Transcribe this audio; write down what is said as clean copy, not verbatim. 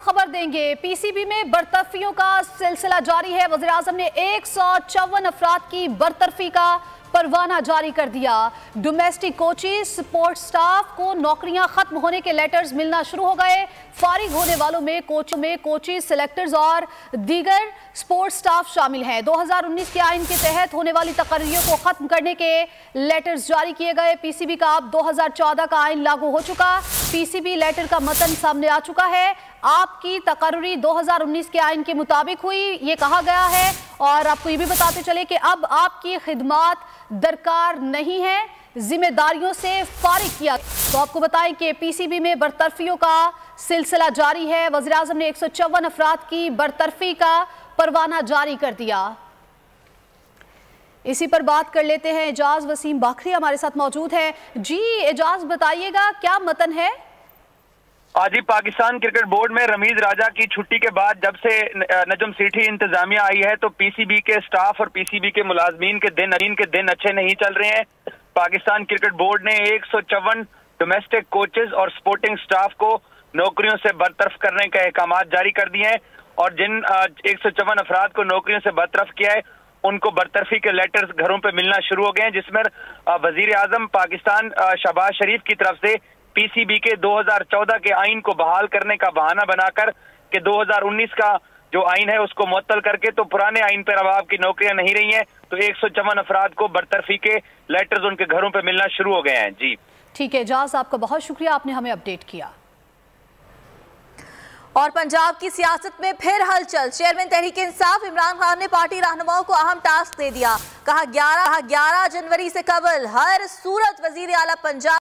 खबर देंगे। पीसीबी में बरतरफियों का सिलसिला जारी है। वज़ीर-ए-आज़म ने 154 अफराद की बरतरफी का परवाना जारी कर दिया। डोमेस्टिक कोचेस, सपोर्ट स्टाफ को नौकरियां खत्म होने के लेटर्स मिलना शुरू हो गए। फारिग होने वालों में कोचेस, सिलेक्टर्स और दीगर स्पोर्ट्स स्टाफ शामिल हैं। 2019 के आइन के तहत होने वाली तकर्रियों को खत्म करने के लेटर्स जारी किए गए। पीसीबी का अब 2014 का आइन लागू हो चुका। पीसीबी लेटर का मतन सामने आ चुका है। आपकी तकर्री 2019 के आइन के मुताबिक हुई, ये कहा गया है। और आपको ये भी बताते चले कि अब आपकी खिदमात दरकार नहीं है, जिम्मेदारियों से फारिग किया। तो आपको बताएं कि पीसीबी में बरतरफियों का सिलसिला जारी है। वज़ीर-ए-आज़म ने 154 अफराद की बरतरफी का परवाना जारी कर दिया। इसी पर बात कर लेते हैं। एजाज वसीम बाखरी हमारे साथ मौजूद है। जी एजाज, बताइएगा क्या मतन है? आज ही पाकिस्तान क्रिकेट बोर्ड में रमीज राजा की छुट्टी के बाद जब से नजम सेठी इंतजामिया आई है तो पीसीबी के स्टाफ और पीसीबी के मुलाजमीन के दिन अच्छे नहीं चल रहे हैं। पाकिस्तान क्रिकेट बोर्ड ने 154 डोमेस्टिक कोचेस और स्पोर्टिंग स्टाफ को नौकरियों से बरतरफ करने के अहकाम जारी कर दिए हैं और जिन 154 अफराद को नौकरियों से बरतरफ किया है उनको बरतरफी के लेटर्स घरों पे मिलना शुरू हो गए हैं, जिसमें वजीर-ए-आज़म पाकिस्तान शहबाज शरीफ की तरफ से पीसीबी के 2014 के आइन को बहाल करने का बहाना बनाकर कि 2019 का जो आइन है उसको मुअत्तल करके तो पुराने आइन पर अब आपकी नौकरियां नहीं रही हैं, तो 154 अफराद को बरतरफी के लेटर्स उनके घरों पे मिलना शुरू हो गए हैं। जी ठीक है एजाज, आपका बहुत शुक्रिया, आपने हमें अपडेट किया। और पंजाब की सियासत में फिर हलचल। चेयरमैन तहरीक इंसाफ इमरान खान ने पार्टी रहनुमाओं को अहम टास्क दे दिया। कहा 11 जनवरी से कबल हर सूरत वजीर आला पंजाब